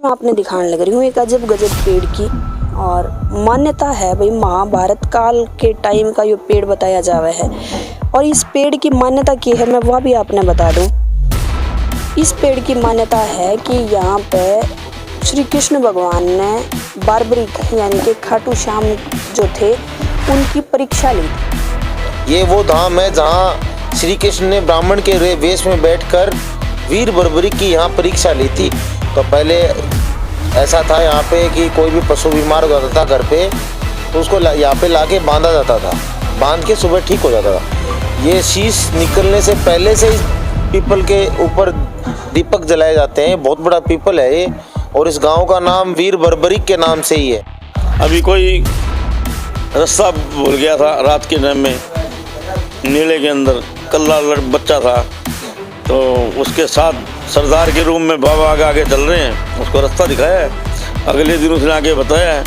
आपने दिखाने लग रही हूँ एक अजब गजब पेड़ की। और मान्यता है भाई महाभारत काल के टाइम का ये पेड़ बताया जावा है। और इस पेड़ की मान्यता की है मैं वह भी आपने बता दूं। इस पेड़ की मान्यता है कि यहाँ पे श्री कृष्ण भगवान ने बारबरिक यानी कि खाटू श्याम जो थे उनकी परीक्षा ली थी। ये वो धाम है जहाँ श्री कृष्ण ने ब्राह्मण के वेश में बैठकर वीर बर्बरिक की यहाँ परीक्षा ली थी। तो पहले ऐसा था यहाँ पे कि कोई भी पशु बीमार हो जाता था घर पे तो उसको यहाँ पे लाके बांधा जाता था, बांध के सुबह ठीक हो जाता था। ये शीश निकलने से पहले से इस पीपल के ऊपर दीपक जलाए जाते हैं। बहुत बड़ा पीपल है ये और इस गांव का नाम वीर बर्बरिक के नाम से ही है। अभी कोई रास्ता भूल गया था रात के टाइम में, नीले के अंदर कल्ला बच्चा था, तो उसके साथ सरदार के रूम में बाबा आगे आगे चल रहे हैं, उसको रास्ता दिखाया है। अगले दिन उसने आगे बताया है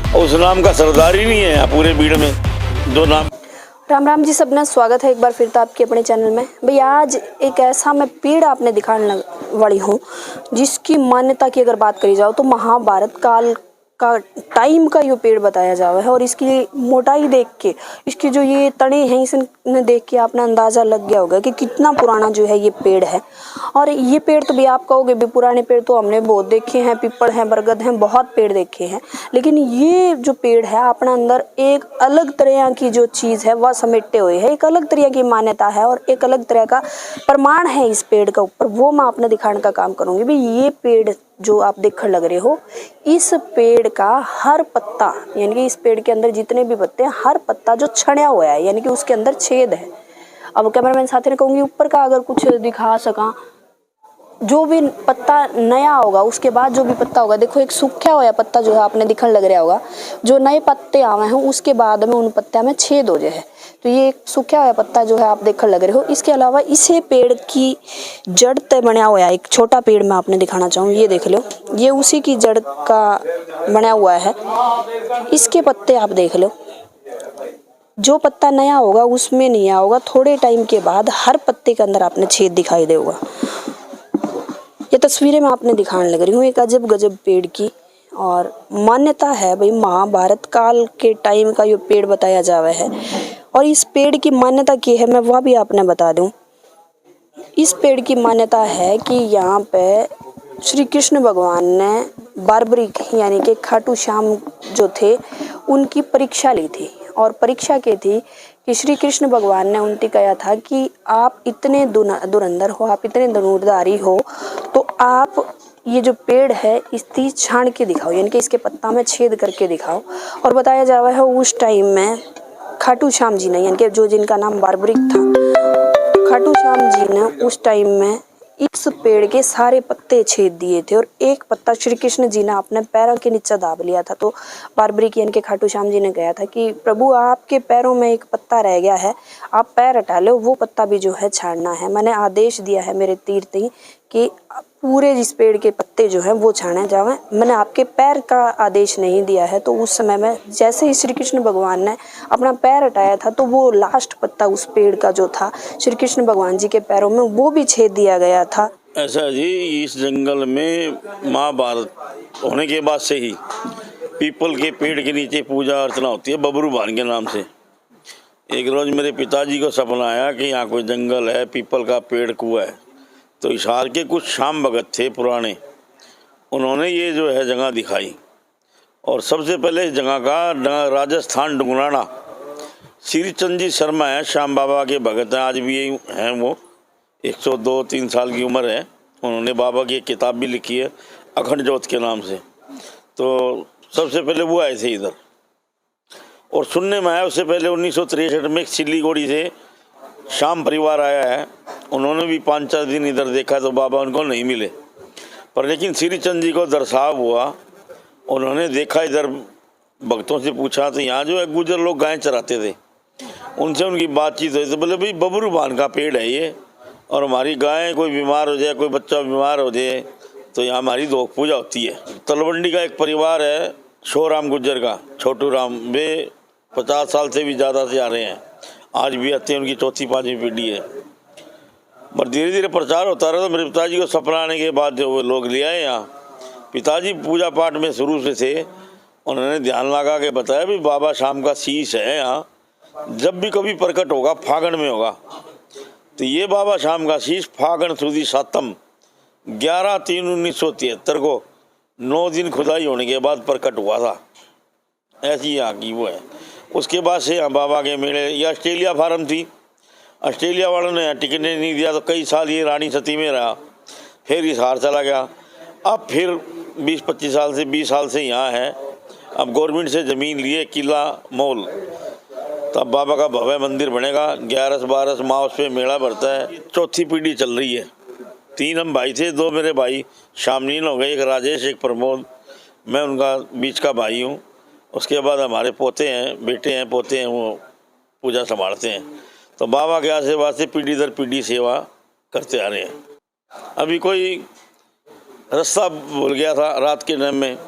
और उस नाम का सरदार ही नहीं है यहाँ पूरे भीड़ में जो नाम। राम राम जी, सबने स्वागत है एक बार फिर तो आपके अपने चैनल में। भाई आज एक ऐसा मैं पेड़ आपने दिखाने वाली हूँ जिसकी मान्यता की अगर बात करी जाओ तो महाभारत काल का टाइम का ये पेड़ बताया जावा है। और इसकी मोटाई देख के, इसकी जो ये तने हैं इसे देख के आपने अंदाज़ा लग गया होगा कि कितना पुराना जो है ये पेड़ है। और ये पेड़ तो भी आप कहोगे भी पुराने पेड़ तो हमने बहुत देखे हैं, पीपल हैं, बरगद हैं, बहुत पेड़ देखे हैं, लेकिन ये जो पेड़ है अपने अंदर एक अलग तरह की जो चीज़ है वह समेटे हुए है। एक अलग तरह की मान्यता है और एक अलग तरह का प्रमाण है इस पेड़ का ऊपर, वो मैं आपने दिखाने का काम करूँगी। भाई ये पेड़ जो आप देखने लग रहे हो, इस पेड़ का हर पत्ता यानी कि इस पेड़ के अंदर जितने भी पत्ते हैं हर पत्ता जो छड़ा हुआ है यानी कि उसके अंदर छेद है। अब कैमरामैन साथी ने कहूँगी ऊपर का अगर कुछ दिखा सका, जो भी पत्ता नया होगा उसके बाद जो भी पत्ता होगा, देखो एक सूखा हुआ पत्ता जो है आपने दिखने लग रहा होगा, जो नए पत्ते आवे हैं उसके बाद में उन पत्ते में छेद हो जाए है, तो ये एक सूखा हुआ पत्ता जो है आप देखने लग रहे हो। इसके अलावा इसे पेड़ की जड़ से बना हुआ है एक छोटा पेड़ मैं आपने दिखाना चाहूँ, ये देख लो, ये उसी की जड़ का बना हुआ है। इसके पत्ते आप देख लो, जो पत्ता नया होगा उसमें नहीं आया होगा, थोड़े टाइम के बाद हर पत्ते के अंदर आपने छेद दिखाई देगा। ये तस्वीरें मैं आपने दिखाने लग रही हूँ एक अजब गजब पेड़ की। और मान्यता है भाई महाभारत काल के टाइम का ये पेड़ बताया जावा है। और इस पेड़ की मान्यता की है मैं वह भी आपने बता दूं। इस पेड़ की मान्यता है कि यहाँ पे श्री कृष्ण भगवान ने बारबरिक यानी कि खाटू श्याम जो थे उनकी परीक्षा ली थी। और परीक्षा की थी कि श्री कृष्ण भगवान ने उनसे कहा था कि आप इतने धुरंधर हो, आप इतने धनुर्धारी हो, तो आप ये जो पेड़ है इसकी छान के दिखाओ यानी कि इसके पत्ता में छेद करके दिखाओ। और बताया जावा है उस टाइम में खाटू श्याम जी ने यानी कि जो जिनका नाम बारबरिक था, खाटू श्याम जी ने उस टाइम में इस पेड़ के सारे पत्ते छेद दिए थे और एक पत्ता श्री कृष्ण जी ने अपने पैरों के नीचे दाब लिया था। तो बारबरिक यानी कि खाटू श्याम जी ने कहा था कि प्रभु आपके पैरों में एक पत्ता रह गया है, आप पैर हटा लो, वो पत्ता भी जो है छाड़ना है। मैंने आदेश दिया है मेरे तीर्थ ही कि पूरे जिस पेड़ के पत्ते जो हैं वो छाने जावें, मैंने आपके पैर का आदेश नहीं दिया है। तो उस समय में जैसे ही श्री कृष्ण भगवान ने अपना पैर हटाया था तो वो लास्ट पत्ता उस पेड़ का जो था श्री कृष्ण भगवान जी के पैरों में वो भी छेद दिया गया था। ऐसा जी, इस जंगल में महाभारत होने के बाद से ही पीपल के पेड़ के नीचे पूजा अर्चना होती है बबरू भान के नाम से। एक रोज मेरे पिताजी को सपना आया कि यहाँ कोई जंगल है, पीपल का पेड़ कुआ है। तो हिसार के कुछ श्याम भगत थे पुराने, उन्होंने ये जो है जगह दिखाई। और सबसे पहले इस जगह का राजस्थान डुंगराना श्री चंद जी शर्मा है, श्याम बाबा के भगत हैं, आज भी यही हैं। वो 102-3 साल की उम्र है। उन्होंने बाबा की एक किताब भी लिखी है अखंड ज्योत के नाम से। तो सबसे पहले वो आए थे इधर। और सुनने में आया उससे पहले 1963 में सिलीगुड़ी से श्याम परिवार आया है, उन्होंने भी 5-4 दिन इधर देखा तो बाबा उनको नहीं मिले। पर लेकिन श्री चंद जी को दर्शाव हुआ, उन्होंने देखा, इधर भक्तों से पूछा तो यहाँ जो है गुजर लोग गाय चराते थे, उनसे उनकी बातचीत हुई तो बोले भाई बबरू भान का पेड़ है ये, और हमारी गाय कोई बीमार हो जाए, कोई बच्चा बीमार हो जाए तो यहाँ हमारी दोख पूजा होती है। तलवंडी का एक परिवार है शोराम गुज्जर का, छोटू राम, वे 50 साल से भी ज़्यादा से आ रहे हैं, आज भी आते हैं, उनकी 4वीं 5वीं पीढ़ी है। पर धीरे धीरे प्रचार होता रहा। तो मेरे पिताजी को सपना आने के बाद जो वो लोग ले आए यहाँ। पिताजी पूजा पाठ में शुरू से थे। उन्होंने ध्यान लगा के बताया भी बाबा शाम का शीश है यहाँ, जब भी कभी प्रकट होगा फागण में होगा। तो ये बाबा शाम का शीश फागण सुदी सातम 11/3/1973 को 9 दिन खुदाई होने के बाद प्रकट हुआ था। ऐसी यहाँ की वो है। उसके बाद से यहाँ बाबा के मेले। ये ऑस्ट्रेलिया फार्म थी, ऑस्ट्रेलिया वालों ने टिकट नहीं दिया तो कई साल ये रानी सती में रहा, फिर हिसार चला गया। अब फिर 20-25 साल से 20 साल से यहाँ है। अब गवर्नमेंट से ज़मीन लिए किला मॉल, तब बाबा का भव्य मंदिर बनेगा। 11-12 माह उस पर मेला भरता है। चौथी पीढ़ी चल रही है। 3 हम भाई थे, 2 मेरे भाई शामलीन हो गए, एक राजेश एक प्रमोद। मैं उनका बीच का भाई हूँ। उसके बाद हमारे पोते हैं, बेटे हैं, पोते हैं, वो पूजा संभालते हैं। तो बाबा के आशीर्वाद से पीढ़ी दर पीढ़ी सेवा करते आ रहे हैं। अभी कोई रास्ता भूल गया था रात के टाइम में,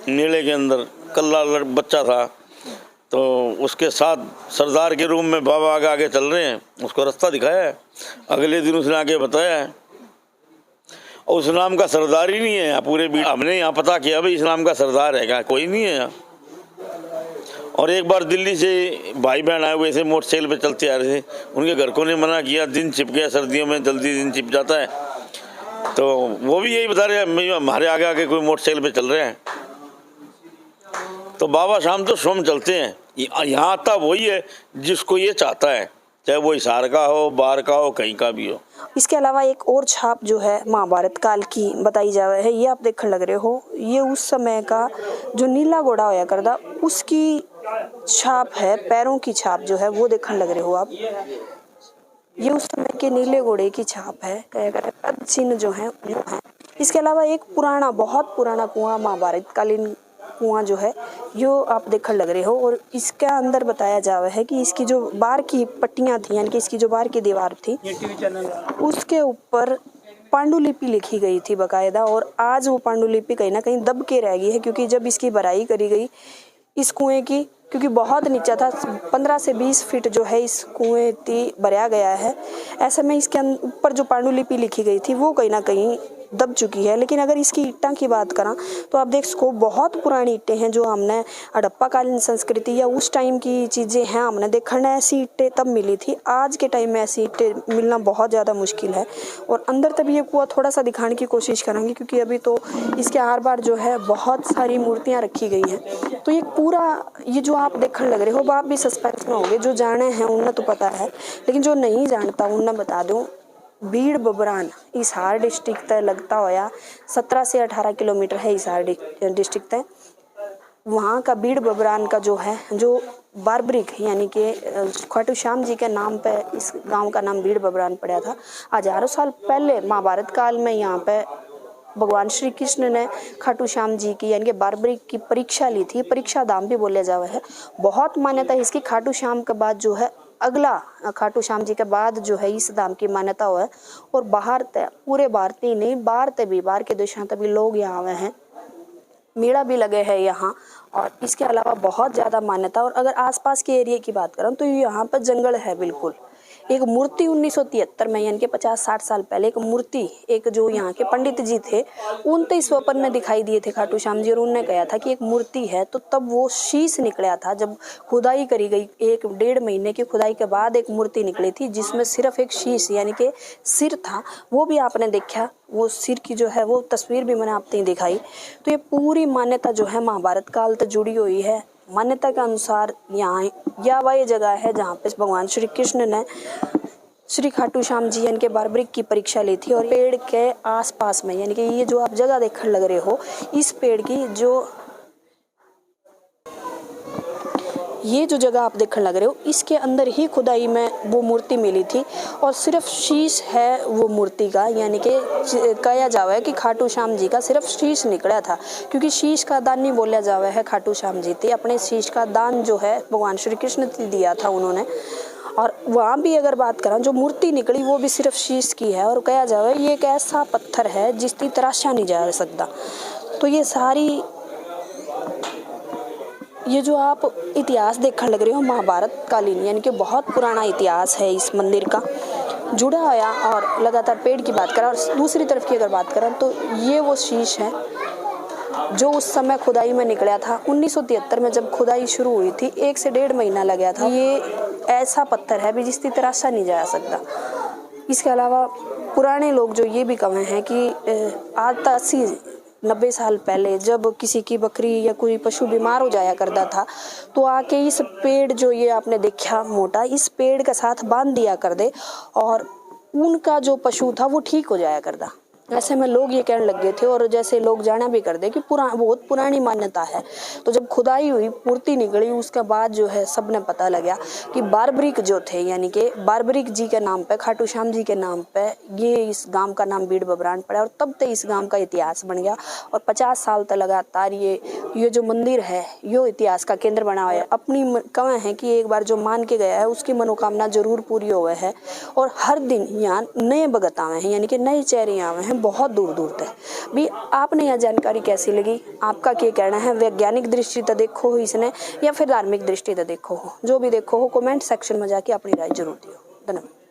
नीले के अंदर कल्ला बच्चा था, तो उसके साथ सरदार के रूम में बाबा आगे आगे चल रहे हैं, उसको रास्ता दिखाया है। अगले दिन उसने आके बताया है। और उस नाम का सरदार ही नहीं है यहाँ पूरे बीच। हमने यहाँ पता किया भाई इस नाम का सरदार है क्या, कोई नहीं है यहाँ। और एक बार दिल्ली से भाई बहन आए हुए थे, मोटरसाइकिल पे चलते आ रहे थे। उनके घर को ने मना किया, दिन छिप गया, सर्दियों में जल्दी दिन छिप जाता है। तो वो भी यही बता रहे हैं हमारे आगे आगे कोई मोटरसाइकिल पे चल रहे हैं। तो बाबा शाम तो स्वयं चलते हैं। यहाँ आता वही है जिसको ये चाहता है, चाहे वो हिसार का हो, बाहर का हो, कहीं का भी हो। इसके अलावा एक और छाप जो है महाभारत काल की बताई जावे है, ये आप देखने लग रहे हो। ये उस समय का जो नीला घोड़ा होया करता उसकी छाप है, पैरों की छाप जो है वो देखने लग रहे हो आप। ये उस समय के नीले घोड़े की छाप है, पद चिन्ह जो है वो है। इसके अलावा एक पुराना, बहुत पुराना कुआं, महाभारत कालीन कुआं जो है यो आप देखने लग रहे हो। और इसके अंदर बताया जावा है कि इसकी जो बाहर की पट्टियां थी, यानी कि इसकी जो बाहर की दीवार थी, उसके ऊपर पांडुलिपि लिखी गई थी बाकायदा। और आज वो पांडुलिपि कहीं ना कहीं दब के रह गई है, क्योंकि जब इसकी भराई करी गई इस कुएं की, क्योंकि बहुत नीचा था, 15 से 20 फीट जो है इस कुएं भरा गया है। ऐसे में इसके ऊपर जो पांडुलिपि लिखी गई थी वो कहीं ना कहीं दब चुकी है। लेकिन अगर इसकी ईंटा की बात करें तो आप देख सको बहुत पुरानी ईंटें हैं, जो हमने हड़प्पा कालीन संस्कृति या उस टाइम की चीज़ें हैं हमने देखना। ऐसी ईंटें तब मिली थी, आज के टाइम में ऐसी ईंटें मिलना बहुत ज़्यादा मुश्किल है। और अंदर तब ये कुआं थोड़ा सा दिखाने की कोशिश करेंगे, क्योंकि अभी तो इसके आर बार जो है बहुत सारी मूर्तियाँ रखी गई हैं। तो ये पूरा ये जो आप देखने लग रहे हो, आप भी सस्पेंस में होंगे। जो जाने हैं उन्हें तो पता है, लेकिन जो नहीं जानता उन्हें बता दूँ। बीड़ बबरान हिसार डिस्ट्रिक्ट तय लगता होया 17 से 18 किलोमीटर है हिसार डिस्ट्रिक्ट तय। वहाँ का बीड़ बबरान का जो है, जो बारबरिक यानी कि खाटू श्याम जी के नाम पे इस गांव का नाम बीड़ बबरान पड़ा था। हजारों साल पहले महाभारत काल में यहाँ पे भगवान श्री कृष्ण ने खाटू श्याम जी की यानी कि बारबरिक की परीक्षा ली थी। परीक्षा धाम भी बोला जावा है। बहुत मान्यता है इसकी। खाटू श्याम के बाद जो है अगला, खाटू श्याम जी के बाद जो है इस धाम की मान्यता है। और बाहर तय, पूरे भारत ही नहीं, बाहर तय भी, बाहर के देशों तक भी लोग यहाँ आए हैं। मेला भी लगे हैं यहाँ। और इसके अलावा बहुत ज़्यादा मान्यता। और अगर आसपास के एरिया की बात करें तो यहाँ पर जंगल है बिल्कुल। एक मूर्ति 1973 में यानी कि 50-60 साल पहले एक मूर्ति, एक जो यहाँ के पंडित जी थे उनते स्वप्न में दिखाई दिए थे खाटू श्याम जी। और उन्होंने कहा था कि एक मूर्ति है। तो तब वो शीश निकला था। जब खुदाई करी गई 1-1.5 महीने की खुदाई के बाद एक मूर्ति निकली थी जिसमें सिर्फ एक शीश यानी कि सिर था। वो भी आपने देखा, वो सिर की जो है वो तस्वीर भी मैंने आपने दिखाई। तो ये पूरी मान्यता जो है महाभारत काल से जुड़ी हुई है। मान्यता के अनुसार यहाँ यह वही जगह है जहाँ पे भगवान श्री कृष्ण ने श्री खाटू श्याम जी यानी कि बारबरिक की परीक्षा ली थी। और पेड़ के आसपास में यानी कि ये जो आप जगह देखने लग रहे हो, इस पेड़ की जो ये जो जगह आप देखने लग रहे हो, इसके अंदर ही खुदाई में वो मूर्ति मिली थी। और सिर्फ शीश है वो मूर्ति का, यानी कि कहा जावा है कि खाटू श्याम जी का सिर्फ शीश निकला था। क्योंकि शीश का दान नहीं बोला जावा है, खाटू श्याम जी थे अपने शीश का दान जो है भगवान श्री कृष्ण ने दिया था उन्होंने। और वहाँ भी अगर बात करें जो मूर्ति निकली वो भी सिर्फ शीश की है। और कहा जावा है ये एक ऐसा पत्थर है जिसकी तराशा नहीं जा सकता। तो ये सारी ये जो आप इतिहास देखने लग रहे हो महाभारत कालीन यानी कि बहुत पुराना इतिहास है इस मंदिर का। जुड़ा होया और लगातार पेड़ की बात करें और दूसरी तरफ की अगर बात करें तो ये वो शीश है जो उस समय खुदाई में निकला था। 1973 में जब खुदाई शुरू हुई थी 1 से 1.5 महीना लगा था। ये ऐसा पत्थर है भी जिसकी तराशा नहीं जा सकता। इसके अलावा पुराने लोग जो ये भी कहे हैं कि आज तक 80-90 साल पहले जब किसी की बकरी या कोई पशु बीमार हो जाया करता था तो आके इस पेड़ जो ये आपने देखा मोटा, इस पेड़ के साथ बांध दिया कर दे और उनका जो पशु था वो ठीक हो जाया करता। ऐसे में लोग ये कहने लग गए थे और जैसे लोग जाना भी कर दे कि बहुत पुरानी मान्यता है। तो जब खुदाई हुई, मूर्ति निकली, उसके बाद जो है सबने पता लगा कि बारबरिक जो थे यानी कि बारबरिक जी के नाम पे, खाटू श्याम जी के नाम पे ये इस गांव का नाम बीड़ बबरान पड़ा और तब से इस गांव का इतिहास बन गया और 50 साल तक लगातार ये जो मंदिर है यो इतिहास का केंद्र बना हुआ है। अपनी कहें है कि एक बार जो मान के गया है उसकी मनोकामना जरूर पूरी हुए है और हर दिन यहाँ नए भगत आवे हैं यानी कि नए चेहरे आवे हैं बहुत दूर दूर तक। भी आपने यह जानकारी कैसी लगी, आपका क्या कहना है? वैज्ञानिक दृष्टि से देखो हो इसने या फिर धार्मिक दृष्टि से देखो हो, जो भी देखो हो कमेंट सेक्शन में जाके अपनी राय जरूर दियो। धन्यवाद।